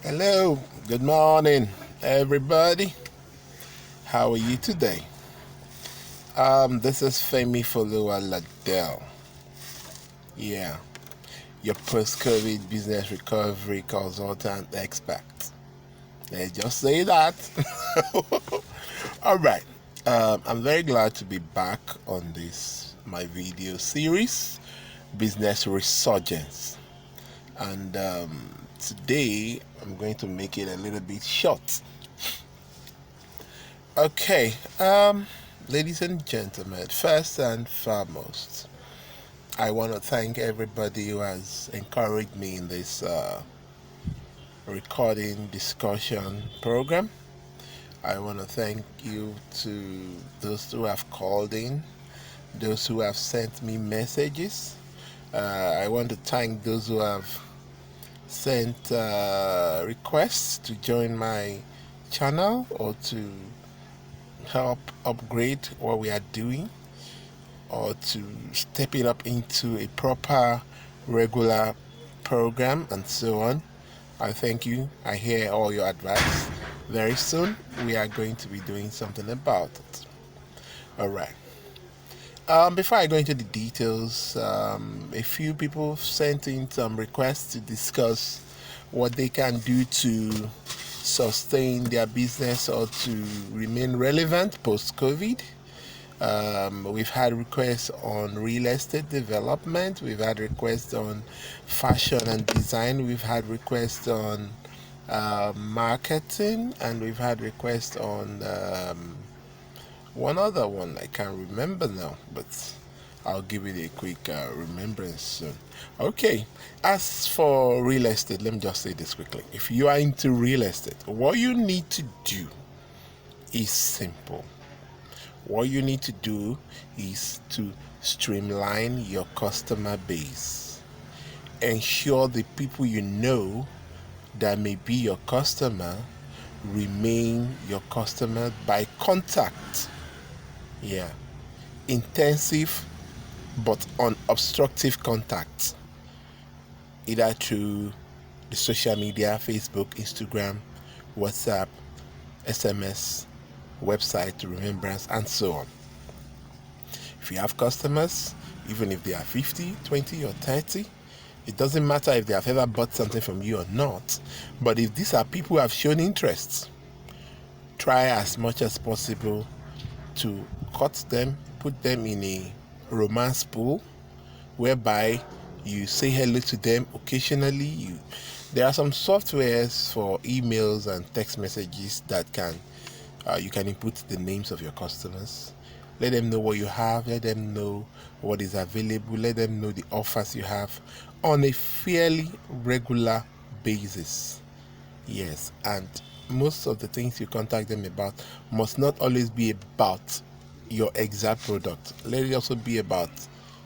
Hello, good morning, everybody. How are you today? This is Femifoluwa Ladehl. Yeah, your post-COVID business recovery consultant expert. Let's just say that. All right. I'm very glad to be back on this my video series, Business Resurgence, and today I'm going to make it a little bit short. Okay, ladies and gentlemen, first and foremost, I want to thank everybody who has encouraged me in this recording discussion program. I want to thank you to those who have called in, those who have sent me messages. I want to thank those who have sent requests to join my channel or to help upgrade what we are doing or to step it up into a proper regular program and so on. I thank you. I hear all your advice. Very soon we are going to be doing something about it. All right. Before I go into the details, a few people sent in some requests to discuss what they can do to sustain their business or to remain relevant post-COVID. We've had requests on real estate development. We've had requests on fashion and design. We've had requests on marketing, and we've had requests on one other one I can't remember now, but I'll give it a quick remembrance soon. Okay, as for real estate, let me just say this quickly. If you are into real estate, what you need to do is simple. What you need to do is to streamline your customer base. Ensure the people you know that may be your customer remain your customer by contact. Yeah, intensive but unobstructive contact, either through the social media, Facebook, Instagram, WhatsApp, SMS, website, remembrance, and so on. If you have customers, even if they are 50, 20, or 30, it doesn't matter if they have ever bought something from you or not, but if these are people who have shown interest, try as much as possible to cut them, put them in a romance pool whereby you say hello to them occasionally. There are some softwares for emails and text messages that can you can input the names of your customers. Let them know what you have, let them know what is available, let them know the offers you have on a fairly regular basis. Yes, and most of the things you contact them about must not always be about your exact product. Let it also be about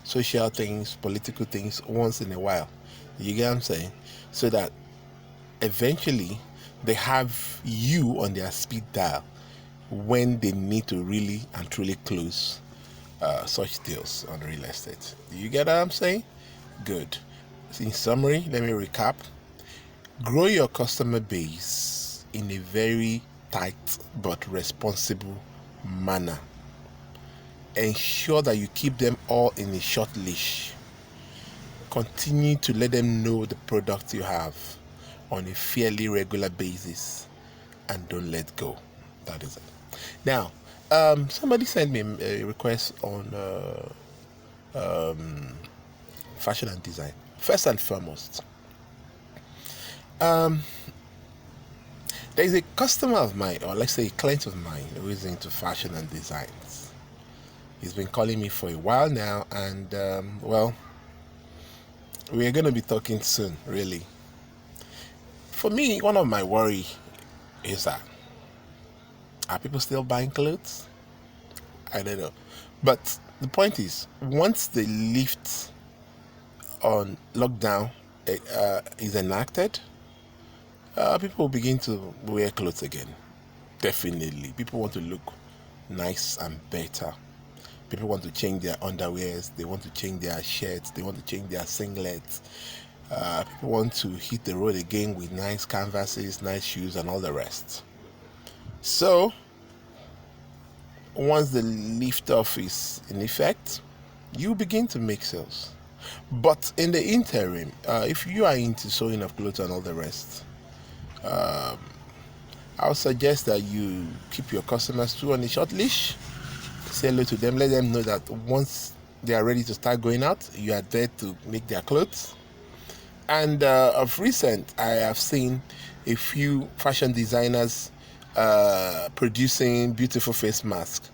social things, political things once in a while. You get what I'm saying? So that eventually they have you on their speed dial when they need to really and truly close such deals on real estate. Do you get what I'm saying? Good. In summary, let me recap. Grow your customer base in a very tight but responsible manner. Ensure that you keep them all in a short leash. Continue to let them know the products you have on a fairly regular basis and don't let go. That is it. Now, somebody sent me a request on fashion and design. First and foremost, there is a customer of mine, or let's say a client of mine, who is into fashion and designs. He's been calling me for a while now, and well, we're going to be talking soon, really. For me, one of my worry is that are people still buying clothes? I don't know. But the point is, once the lift on lockdown is enacted, people will begin to wear clothes again. Definitely. People want to look nice and better. People want to change their underwears. They want to change their shirts. They want to change their singlets. People want to hit the road again with nice canvases, nice shoes, and all the rest. So once the lift off is in effect, you begin to make sales. But in the interim, if you are into sewing of clothes and all the rest, I would suggest that you keep your customers too on a short leash. Say hello to them, let them know that once they are ready to start going out, you are there to make their clothes. And of recent, I have seen a few fashion designers producing beautiful face masks.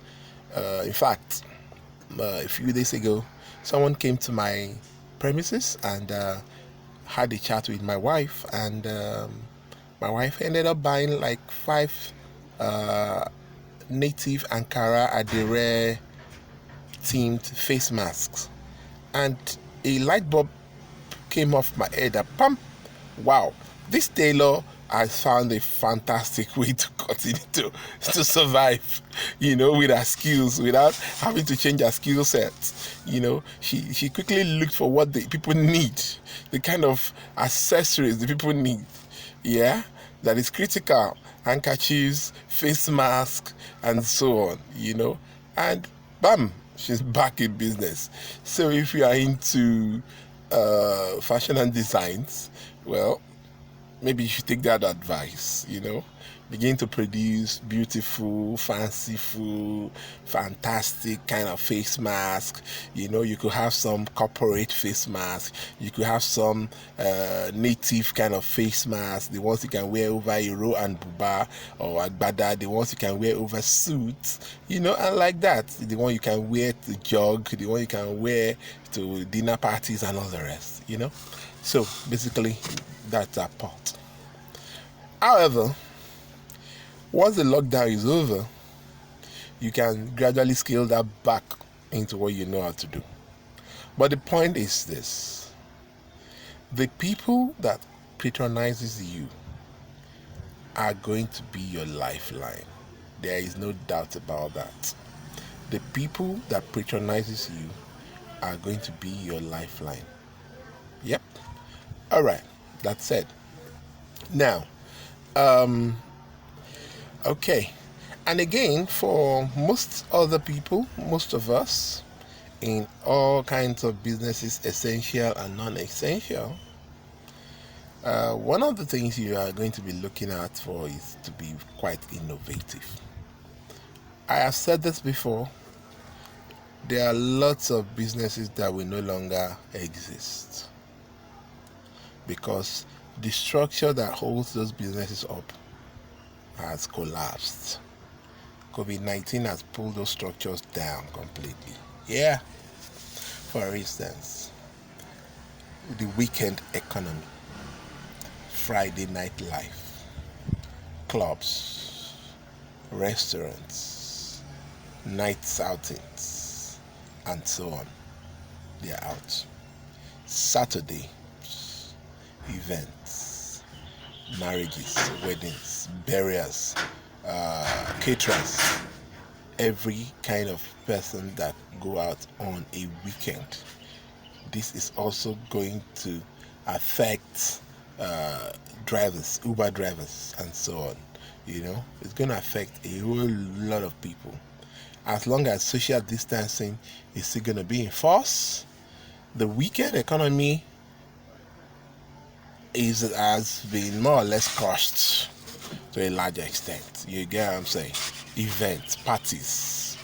In fact, a few days ago, someone came to my premises and had a chat with my wife, and my wife ended up buying like 5 native Ankara Adire themed face masks, and a light bulb came off my head. Pam! Wow, this tailor has found a fantastic way to continue to survive, with her skills, without having to change her skill sets. She quickly looked for what the people need, the kind of accessories the people need. Yeah, that is critical. Handkerchiefs, face mask, and so on. And bam, she's back in business. So if you are into fashion and designs, well, maybe you should take that advice. Begin to produce beautiful, fanciful, fantastic kind of face mask. You could have some corporate face mask. You could have some native kind of face mask, the ones you can wear over Iro and Buba or Agbada, the ones you can wear over suits, and like that. The one you can wear to jog, the one you can wear to dinner parties and all the rest, So basically, that's our part. However, once the lockdown is over, you can gradually scale that back into what you know how to do. But the point is this: the people that patronizes you are going to be your lifeline. There is no doubt about that. The people that patronizes you are going to be your lifeline. Yep. All right. That's said. Now, okay. And again, for most other people, most of us, in all kinds of businesses, essential and non-essential, one of the things you are going to be looking out for is to be quite innovative. I have said this before. There are lots of businesses that will no longer exist because the structure that holds those businesses up has collapsed. Covid-19 has pulled those structures down completely. Yeah. For instance, the weekend economy, Friday night life, clubs, restaurants, night outings, and so on. They are out. Saturday, events, marriages, weddings, burials, caterers, every kind of person that go out on a weekend. This is also going to affect drivers, Uber drivers, and so on. It's going to affect a whole lot of people. As long as social distancing is still going to be in force, the weekend economy has been more or less crushed to a large extent. You get what I'm saying? Events, parties,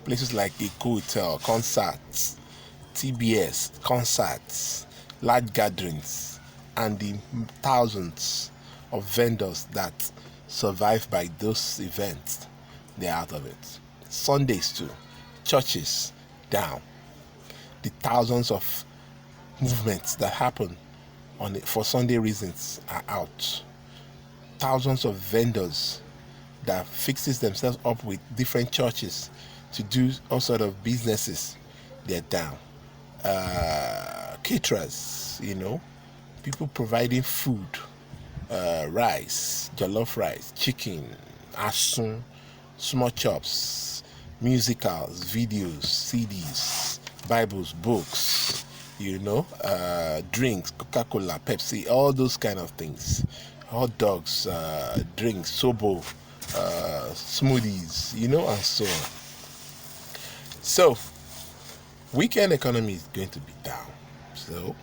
places like Eco Hotel, concerts, TBS, concerts, large gatherings, and the thousands of vendors that survive by those events, they're out of it. Sundays too, churches down. The thousands of movements that happen for Sunday reasons are out. Thousands of vendors that fixes themselves up with different churches to do all sort of businesses, they're down. Caterers, people providing food, rice, jollof rice, chicken, asun, small chops, musicals, videos, CDs, Bibles, books, drinks, Coca-Cola, Pepsi, all those kind of things, hot dogs, drinks, sobo, smoothies, and so on. So weekend economy is going to be down. So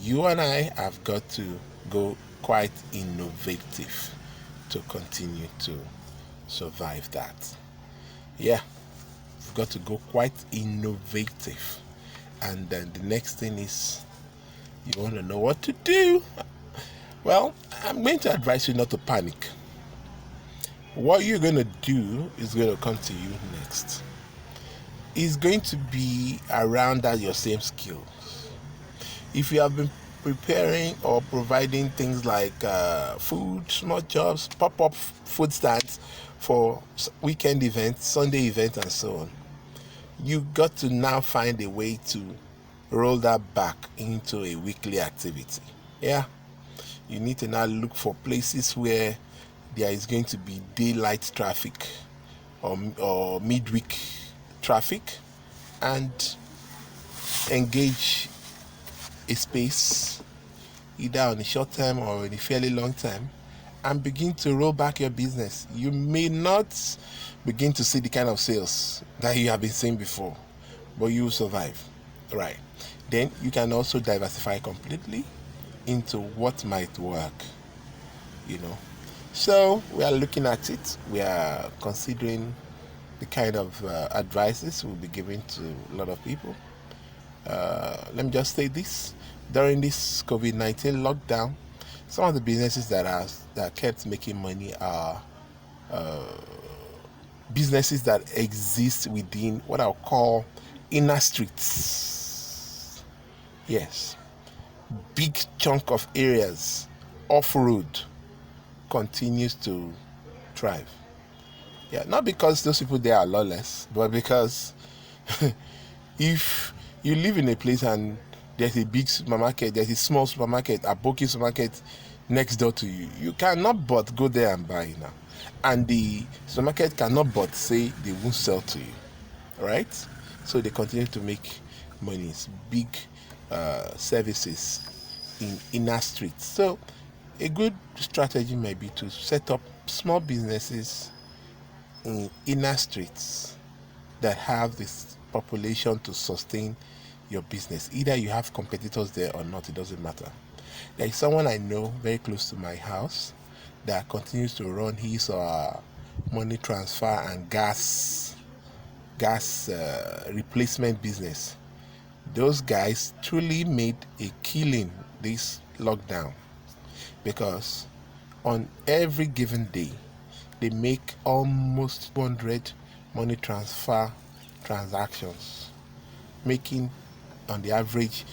you and I have got to go quite innovative to continue to survive that. Yeah, we've got to go quite innovative. And then the next thing is, you want to know what to do. Well, I'm going to advise you not to panic. What you're going to do is going to come to you next. It's going to be around that your same skills. If you have been preparing or providing things like food, small jobs, pop-up food stands for weekend events, Sunday events, and so on, you got to now find a way to roll that back into a weekly activity. Yeah, you need to now look for places where there is going to be daylight traffic or midweek traffic, and engage a space either on a short term or in a fairly long time, and begin to roll back your business. You may not begin to see the kind of sales that you have been seeing before, but you will survive. Right. Then you can also diversify completely into what might work. So we are looking at it. We are considering the kind of advices we'll be giving to a lot of people. Let me just say this: during this COVID-19 lockdown, some of the businesses that kept making money are businesses that exist within what I'll call inner streets. Yes, big chunk of areas off road continues to thrive. Yeah, not because those people there are lawless, but because if you live in a place and there's a big supermarket, there's a small supermarket, a bulky supermarket next door to you, you cannot but go there and buy now. And the supermarket cannot but say they won't sell to you, right? So they continue to make money. It's big services in inner streets. So a good strategy might be to set up small businesses in inner streets that have this population to sustain your business. Either you have competitors there or not, it doesn't matter. There is someone I know very close to my house that continues to run his money transfer and gas replacement business. Those guys truly made a killing this lockdown, because on every given day they make almost 200 money transfer transactions, making on the average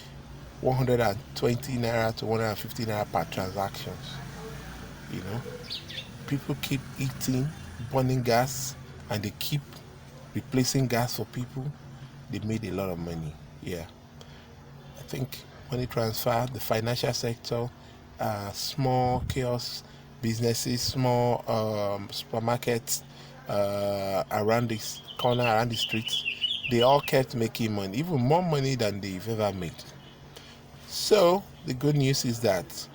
120 naira to 150 naira per transactions. People keep eating, burning gas, and they keep replacing gas for people. They made a lot of money. Yeah, I think money transfer, the financial sector, small kiosk businesses, small supermarkets around this corner, around the streets, they all kept making money, even more money than they've ever made. So the good news is that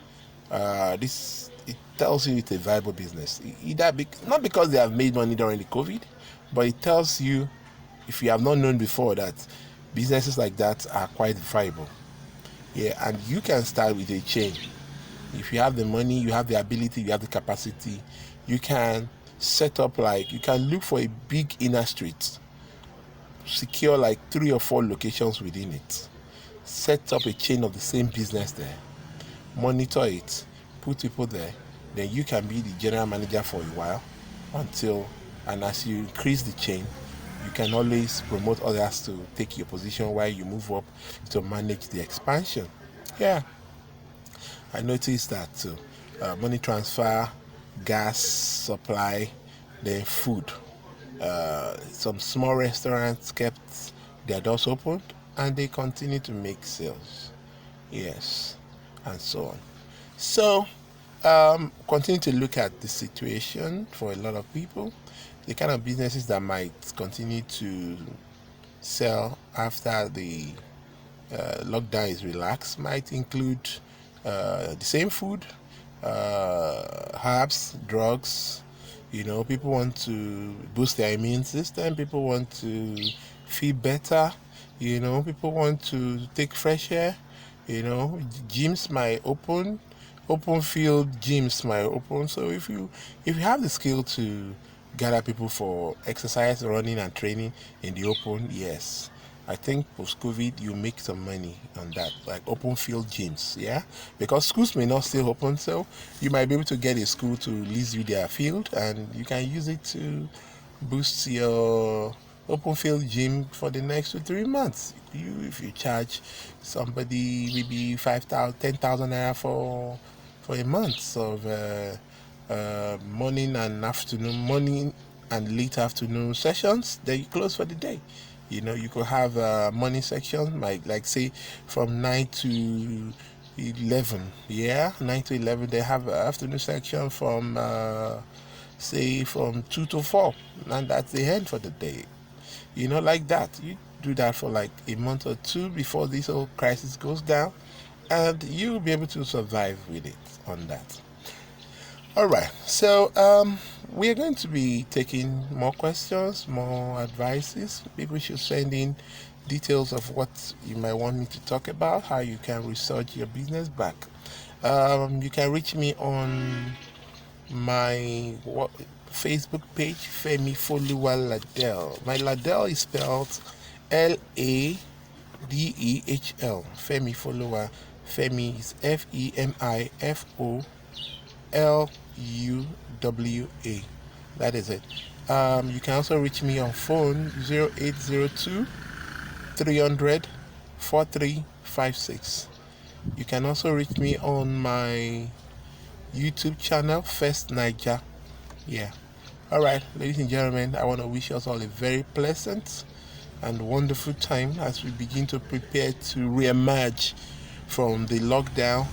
it tells you it's a viable business. Not because they have made money during the COVID, but it tells you, if you have not known before, that businesses like that are quite viable. Yeah, and you can start with a chain. If you have the money, you have the ability, you have the capacity, you can set up, you can look for a big inner street, secure 3 or 4 locations within it, set up a chain of the same business there, monitor it, put people there, then you can be the general manager for a while and as you increase the chain, you can always promote others to take your position while you move up to manage the expansion. Yeah, I noticed that too. Money transfer, gas supply, then food. Some small restaurants kept their doors open and they continue to make sales. Yes, and so on. So, continue to look at the situation for a lot of people, the kind of businesses that might continue to sell after the lockdown is relaxed might include the same food, herbs, drugs. People want to boost their immune system. People want to feel better. People want to take fresh air. Gyms might open field gyms might open. So if you have the skill to gather people for exercise, running, and training in the open, yes, I think post-COVID you make some money on that, like open field gyms, yeah. Because schools may not still open, so you might be able to get a school to lease you their field, and you can use it to boost your open field gym for the next 2 3 months. If you charge somebody maybe 5,000, 10,000 naira for a month of morning and late afternoon sessions, then you close for the day. You could have a morning section, like say from 9 to 11. Yeah, 9 to 11. They have an afternoon section from say from 2 to 4, and that's the end for the day. Like that. You do that for like a month or two before this whole crisis goes down, and you'll be able to survive with it on that. All right, so we are going to be taking more questions, more advices. People should send in details of what you might want me to talk about, how you can research your business back. You can reach me on my Facebook page, Femifoluwa Ladehl. My Ladehl is spelled Ladehl. Femifoluwa. Femi is FEMIFOLUWA. That is it. You can also reach me on phone 0802 300 4356. You can also reach me on my YouTube channel, First Niger. Yeah. All right, ladies and gentlemen, I want to wish us all a very pleasant and wonderful time as we begin to prepare to re-emerge from the lockdown.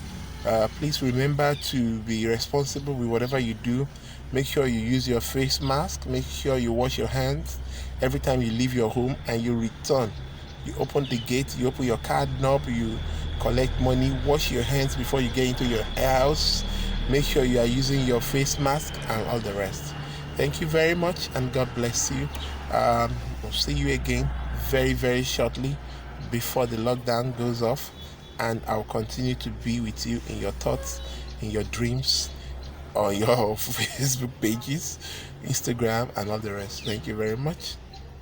Please remember to be responsible with whatever you do. Make sure you use your face mask. Make sure you wash your hands every time you leave your home and you return. You open the gate, you open your car knob, you collect money, wash your hands before you get into your house. Make sure you are using your face mask and all the rest. Thank you very much, and God bless you. We'll see you again very, very shortly before the lockdown goes off, and I'll continue to be with you in your thoughts, in your dreams, on your Facebook pages, Instagram, and all the rest. Thank you very much.